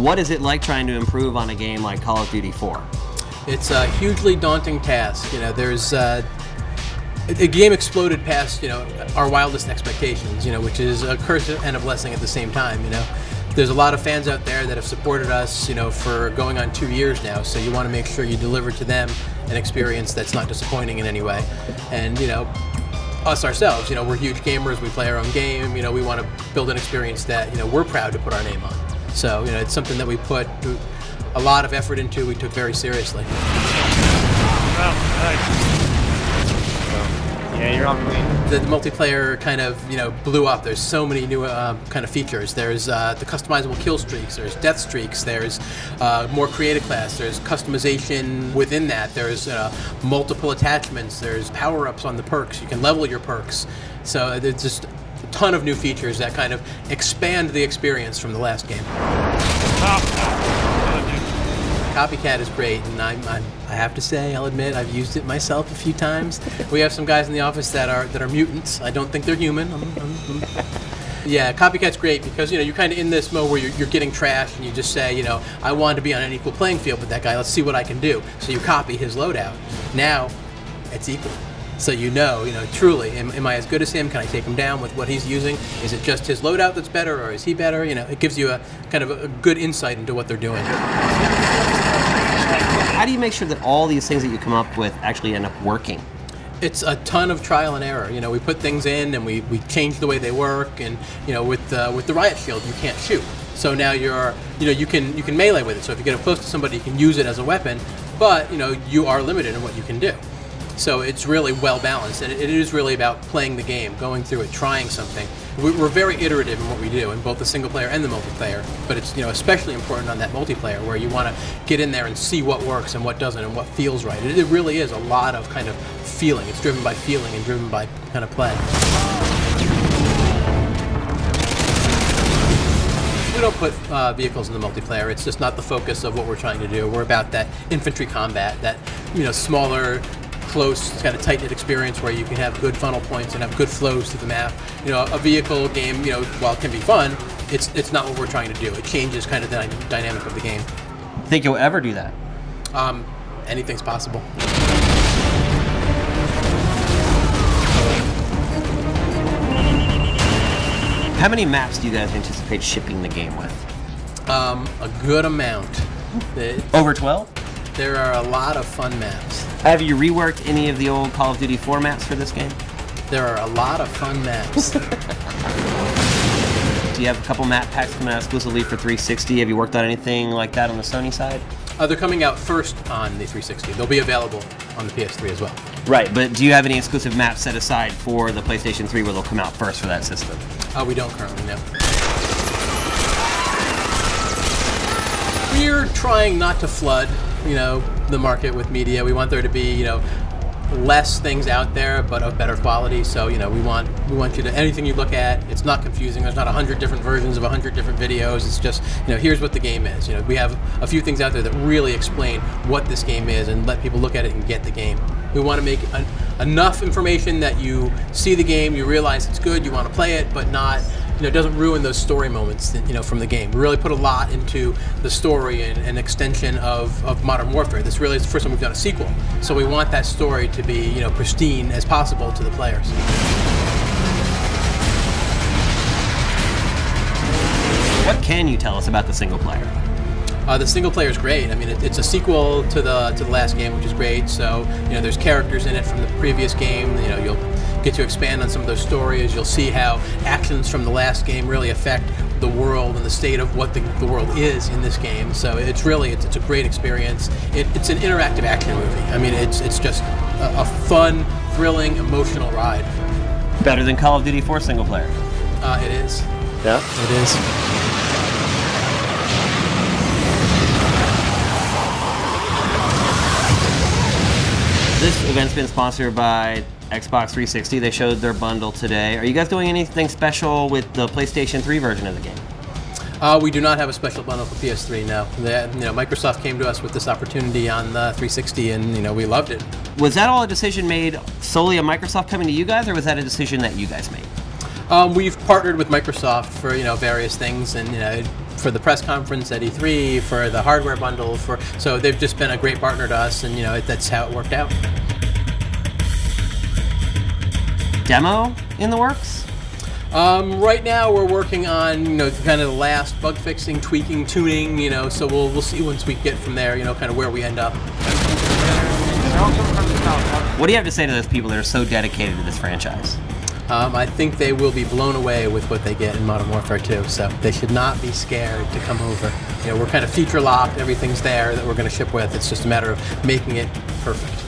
What is it like trying to improve on a game like Call of Duty 4? It's a hugely daunting task. You know, there's the game exploded past, you know, our wildest expectations, you know, which is a curse and a blessing at the same time, you know. There's a lot of fans out there that have supported us, you know, for going on 2 years now, so you want to make sure you deliver to them an experience that's not disappointing in any way. And, you know, us ourselves, you know, we're huge gamers, we play our own game, you know, we want to build an experience that, you know, we're proud to put our name on. So, you know, it's something that we put a lot of effort into, we took very seriously. Oh, nice. Yeah, you're on point. The multiplayer kind of, you know, blew up. There's so many new kind of features. There's the customizable kill streaks, there's death streaks, there's more creative class, there's customization within that, there's multiple attachments, there's power-ups on the perks, you can level your perks. So there's just a ton of new features that kind of expand the experience from the last game. Copycat is great, and I have to say, I'll admit, I've used it myself a few times. We have some guys in the office that are mutants. I don't think they're human. Yeah, Copycat's great because, you know, you're kind of in this mode where you're getting trashed and you just say, you know, I want to be on an equal playing field with that guy. Let's see what I can do. So you copy his loadout. Now, it's equal. So you know, truly, am I as good as him? Can I take him down with what he's using? Is it just his loadout that's better, or is he better? You know, it gives you a kind of a good insight into what they're doing. How do you make sure that all these things that you come up with actually end up working? It's a ton of trial and error. You know, we put things in and we change the way they work. And you know, with the riot shield, you can't shoot. So now you can melee with it. So if you get up close to somebody, you can use it as a weapon. But you know, you are limited in what you can do. So it's really well balanced, and it is really about playing the game, going through it, trying something. We're very iterative in what we do, in both the single player and the multiplayer. But it's, you know, especially important on that multiplayer, where you want to get in there and see what works and what doesn't and what feels right. It really is a lot of kind of feeling. It's driven by feeling and driven by kind of play. We don't put vehicles in the multiplayer. It's just not the focus of what we're trying to do. We're about that infantry combat, that, you know, smaller, close, kind of tight-knit experience where you can have good funnel points and have good flows through the map. You know, a vehicle game, you know, while it can be fun, it's not what we're trying to do. It changes kind of the dynamic of the game. Think you'll ever do that? Anything's possible. How many maps do you guys anticipate shipping the game with? A good amount. Over 12? There are a lot of fun maps. Have you reworked any of the old Call of Duty 4 maps for this game? There are a lot of fun maps. Do you have a couple map packs coming out exclusively for 360? Have you worked on anything like that on the Sony side? They're coming out first on the 360. They'll be available on the PS3 as well. Right, but do you have any exclusive maps set aside for the PlayStation 3 where they'll come out first for that system? We don't currently, no. We're trying not to flood, you know, the market with media. We want there to be, you know, less things out there, but of better quality. So, you know, we want you to, anything you look at, it's not confusing. There's not 100 different versions of 100 different videos. It's just, you know, here's what the game is. You know, we have a few things out there that really explain what this game is and let people look at it and get the game. We want to make enough information that you see the game, you realize it's good, you want to play it, but not, you know, it doesn't ruin those story moments that, you know, from the game. We really put a lot into the story and an extension of Modern Warfare. This really is the first time we've done a sequel. So we want that story to be, you know, pristine as possible to the players. What can you tell us about the single player? The single player is great. I mean, it's a sequel to the last game, which is great. So, you know, there's characters in it from the previous game. You know, you'll get to expand on some of those stories. You'll see how actions from the last game really affect the world and the state of what the world is in this game. So it's really, it's a great experience. It's an interactive action movie. I mean, it's just a fun, thrilling, emotional ride. Better than Call of Duty 4 single player? It is. Yeah? It is. This event's been sponsored by Xbox 360. They showed their bundle today. Are you guys doing anything special with the PlayStation 3 version of the game? We do not have a special bundle for PS3, no. You know, Microsoft came to us with this opportunity on the 360, and you know, we loved it. Was that all a decision made solely of Microsoft coming to you guys, or was that a decision that you guys made? We've partnered with Microsoft for, you know, various things, and you know, for the press conference at E3, for the hardware bundle, so they've just been a great partner to us, and that's how it worked out. Demo in the works? Right now we're working on kind of the last bug fixing, tweaking, tuning. So we'll see once we get from there. Kind of where we end up. What do you have to say to those people that are so dedicated to this franchise? I think they will be blown away with what they get in Modern Warfare 2, so they should not be scared to come over. We're kind of feature locked, everything's there that we're going to ship with. It's just a matter of making it perfect.